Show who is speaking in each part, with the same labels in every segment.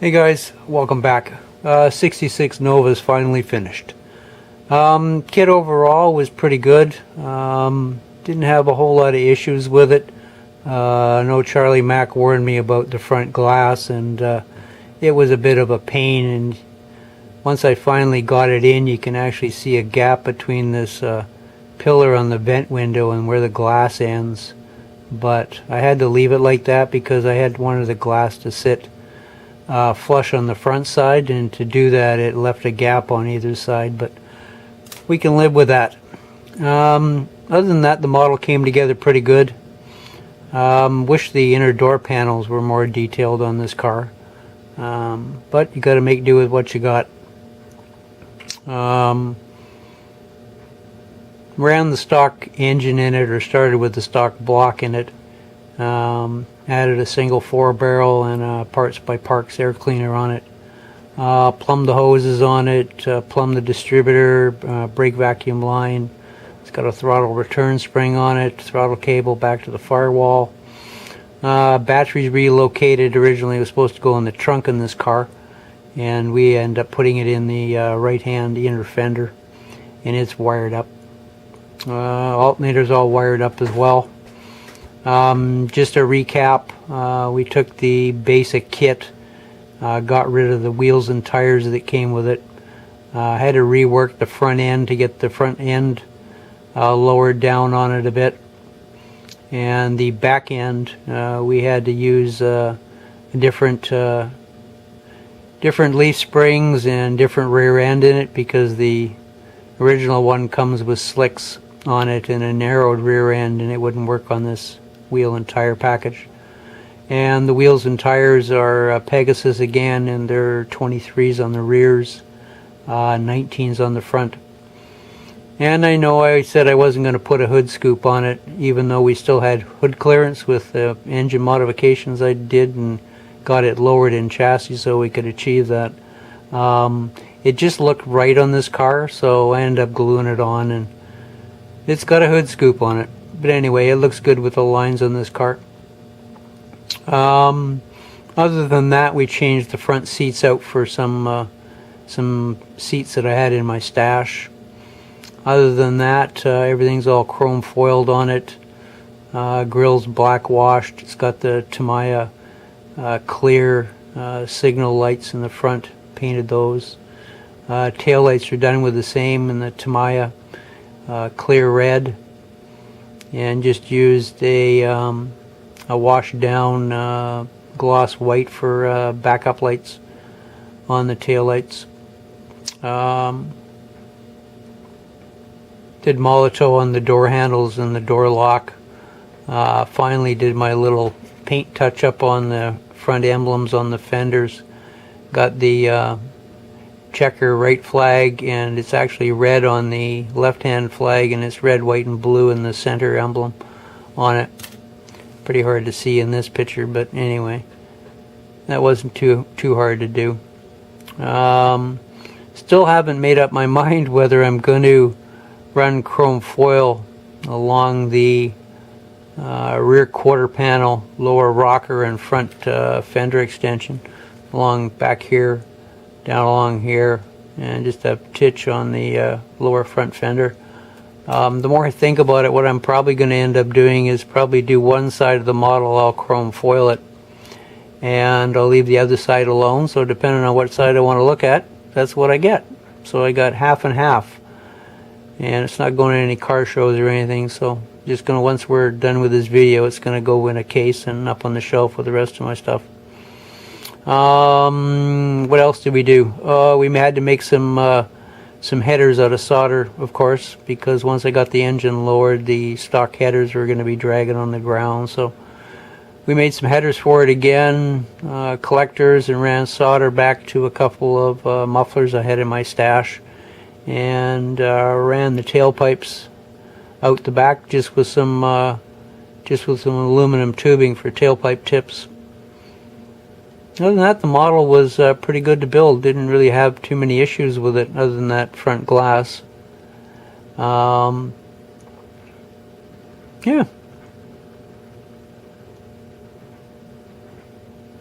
Speaker 1: Hey guys, welcome back. 66 Nova is finally finished. Kit overall was pretty good. Didn't have a whole lot of issues with it. I know Charlie Mack warned me about the front glass, and it was a bit of a pain. And once I finally got it in, you can actually see a gap between this pillar on the vent window and where the glass ends. But I had to leave it like that because I had wanted the glass to sit flush on the front side, and to do that it left a gap on either side, but we can live with that. Other than that, the model came together pretty good. Wish the inner door panels were more detailed on this car, but you got to make do with what you got. Ran the stock engine in it, or started with the stock block in it. Added a single 4-barrel and a Parts by Parks air cleaner on it. Plumbed the hoses on it, plumbed the distributor, brake vacuum line. It's got a throttle return spring on it, throttle cable back to the firewall. Batteries relocated. Originally it was supposed to go in the trunk in this car, and we end up putting it in the right hand inner fender, and it's wired up. Alternator's all wired up as well. Just a recap, we took the basic kit, got rid of the wheels and tires that came with it. Had to rework the front end to get the front end lowered down on it a bit. And the back end, we had to use different leaf springs and different rear end in it, because the original one comes with slicks on it and a narrowed rear end, and it wouldn't work on this wheel and tire package. And the wheels and tires are Pegasus again, and they're 23s on the rears, 19s on the front. And I know I said I wasn't going to put a hood scoop on it, even though we still had hood clearance with the engine modifications I did, and got it lowered in chassis so we could achieve that. It just looked right on this car, so I ended up gluing it on, and it's got a hood scoop on it. But anyway, it looks good with the lines on this car. Other than that, we changed the front seats out for some seats that I had in my stash. Other than that, everything's all chrome foiled on it. Grill's black washed. It's got the Tamiya clear signal lights in the front. Painted those. Tail lights are done with the same in the Tamiya clear red. And just used a washed down gloss white for backup lights on the tail lights. Did Molotow on the door handles and the door lock. Finally did my little paint touch up on the front emblems on the fenders. Got the checker right flag, and it's actually red on the left hand flag, and it's red, white, and blue in the center emblem on it. Pretty hard to see in this picture, but anyway, that wasn't too hard to do. Still haven't made up my mind whether I'm going to run chrome foil along the rear quarter panel, lower rocker, and front fender extension, along back here, down along here, and just a titch on the lower front fender. The more I think about it, what I'm probably going to end up doing is probably do one side of the model, I'll chrome foil it, and I'll leave the other side alone. So depending on what side I want to look at, that's what I get. So I got half and half, and it's not going to any car shows or anything. So just gonna, once we're done with this video, it's gonna go in a case and up on the shelf with the rest of my stuff. What else did we do? We had to make some headers out of solder, of course, because once I got the engine lowered, the stock headers were going to be dragging on the ground. So we made some headers for it again, collectors, and ran solder back to a couple of mufflers I had in my stash, and ran the tailpipes out the back just with some aluminum tubing for tailpipe tips. Other than that, the model was pretty good to build. Didn't really have too many issues with it, other than that front glass. Yeah.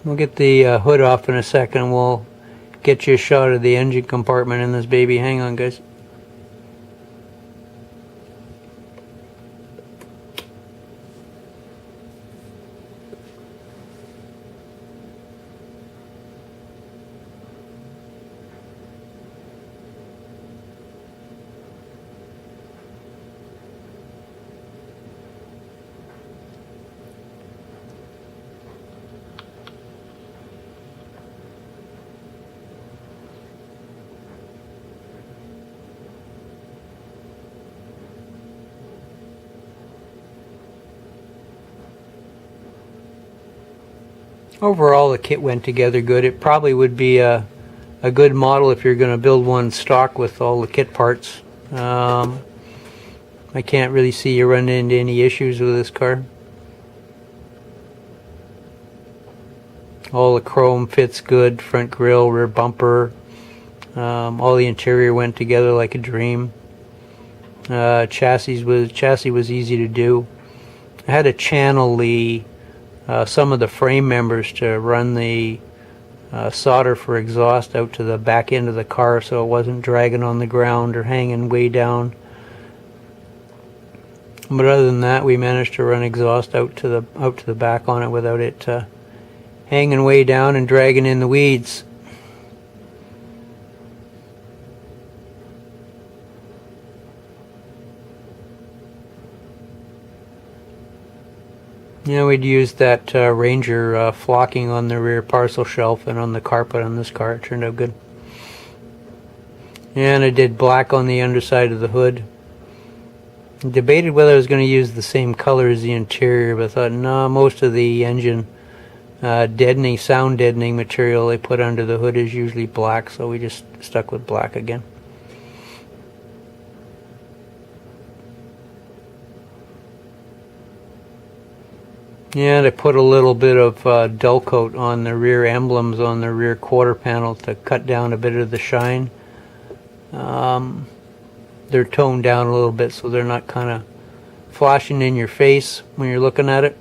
Speaker 1: We'll get the hood off in a second. We'll get you a shot of the engine compartment in this baby. Hang on, guys. Overall, the kit went together good. It probably would be a good model if you're going to build one stock with all the kit parts. I can't really see you running into any issues with this car. All the chrome fits good, front grille, rear bumper. All the interior went together like a dream. Chassis was easy to do. I had to channel some of the frame members to run the solder for exhaust out to the back end of the car so it wasn't dragging on the ground or hanging way down. But other than that, we managed to run exhaust out to the back on it without it hanging way down and dragging in the weeds. Yeah, we'd used that Ranger flocking on the rear parcel shelf and on the carpet on this car. It turned out good. And I did black on the underside of the hood. I debated whether I was going to use the same color as the interior, but I thought, no, most of the engine sound deadening material they put under the hood is usually black, so we just stuck with black again. Yeah, they put a little bit of dull coat on the rear emblems on the rear quarter panel to cut down a bit of the shine. They're toned down a little bit so they're not kind of flashing in your face when you're looking at it.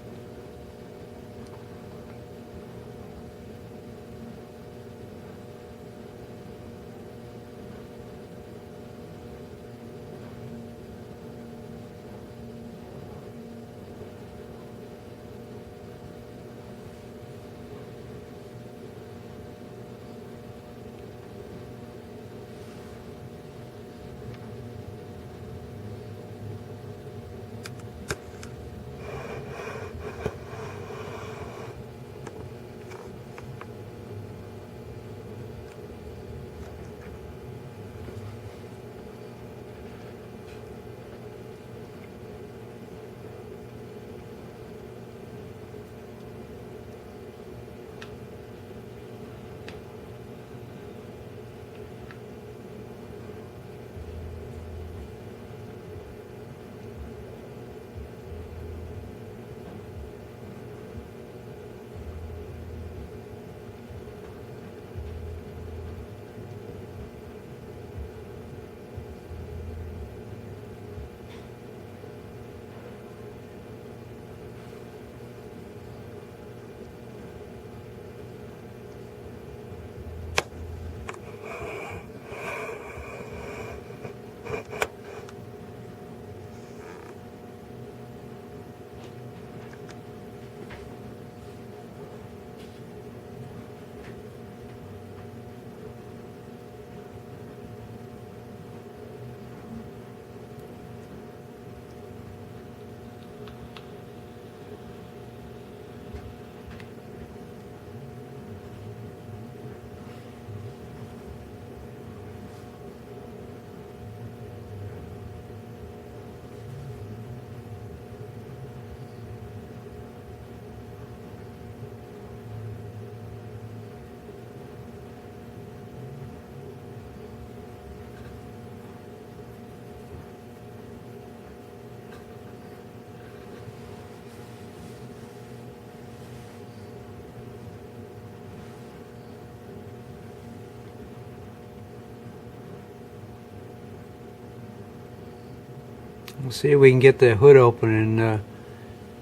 Speaker 1: We'll see if we can get the hood open and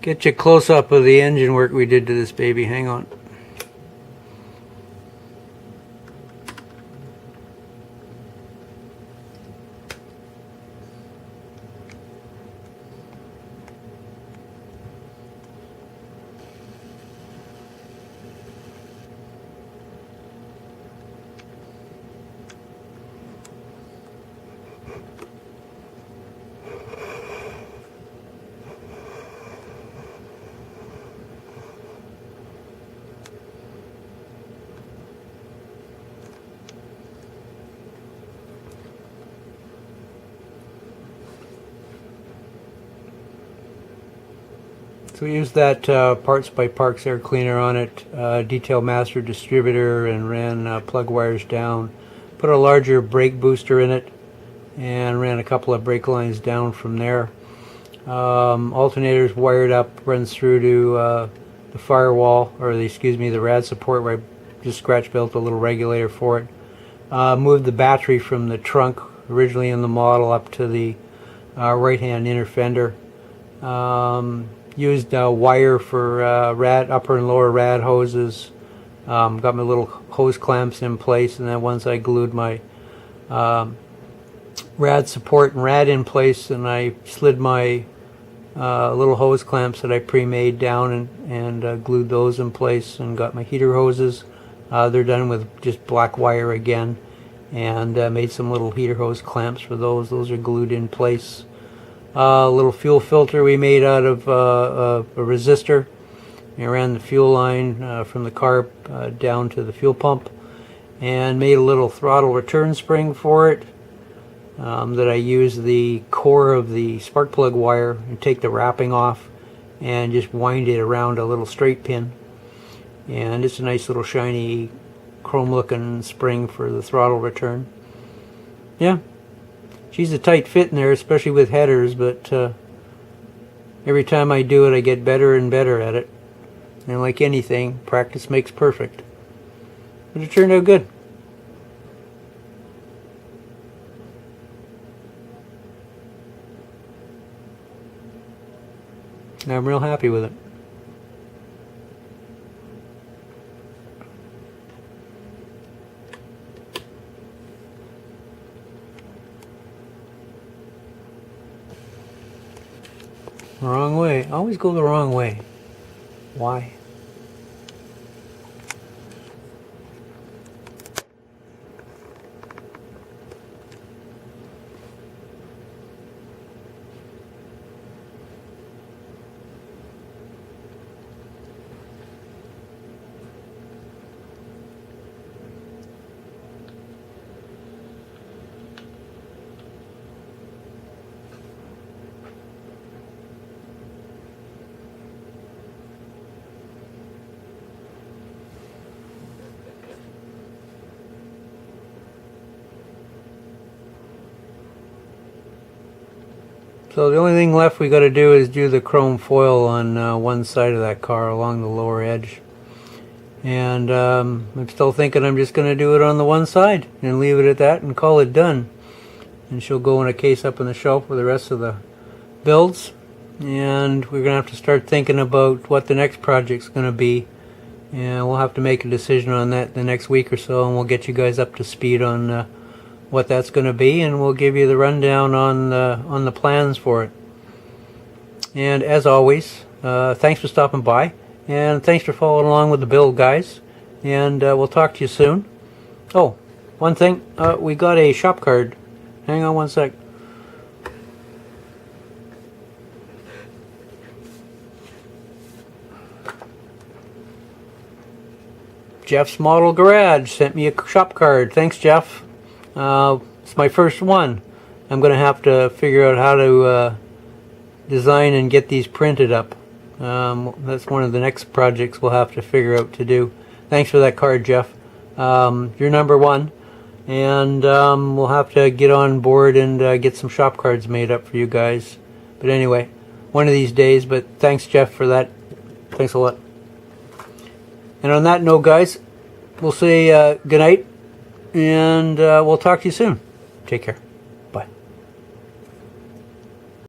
Speaker 1: get you a close-up of the engine work we did to this baby. Hang on. So we used that Parts by Parks air cleaner on it, Detail Master distributor, and ran plug wires down. Put a larger brake booster in it and ran a couple of brake lines down from there. Alternators wired up, runs through to the firewall, or the rad support, where I just scratch built a little regulator for it. Moved the battery from the trunk, originally in the model, up to the right hand inner fender. Used wire for rad, upper and lower rad hoses. Got my little hose clamps in place, and then once I glued my rad support and rad in place, and I slid my little hose clamps that I pre-made down and glued those in place, and got my heater hoses. They're done with just black wire again, and made some little heater hose clamps for those. Those are glued in place. A little fuel filter we made out of a resistor. I ran the fuel line from the carb down to the fuel pump, and made a little throttle return spring for it that I use the core of the spark plug wire and take the wrapping off and just wind it around a little straight pin. And it's a nice little shiny chrome looking spring for the throttle return. Yeah, she's a tight fit in there, especially with headers, but every time I do it I get better and better at it. And like anything, practice makes perfect. But it turned out good. And I'm real happy with it. Wrong way. Always go the wrong way. Why? So the only thing left we got to do is do the chrome foil on one side of that car along the lower edge. And I'm still thinking I'm just going to do it on the one side and leave it at that and call it done. And she'll go in a case up on the shelf with the rest of the builds. And we're going to have to start thinking about what the next project's going to be. And we'll have to make a decision on that the next week or so, and we'll get you guys up to speed on what that's going to be, and we'll give you the rundown on the plans for it. And as always, thanks for stopping by, and thanks for following along with the build, guys. And we'll talk to you soon. Oh, one thing, we got a shop card. Hang on one sec. Jeff's Model Garage sent me a shop card. Thanks, Jeff. It's my first one. I'm going to have to figure out how to design and get these printed up. That's one of the next projects we'll have to figure out to do. Thanks for that card, Jeff. You're number one, and we'll have to get on board and get some shop cards made up for you guys. But anyway, one of these days. But thanks, Jeff, for that. Thanks a lot. And on that note, guys, we'll say good night, and we'll talk to you soon. Take care.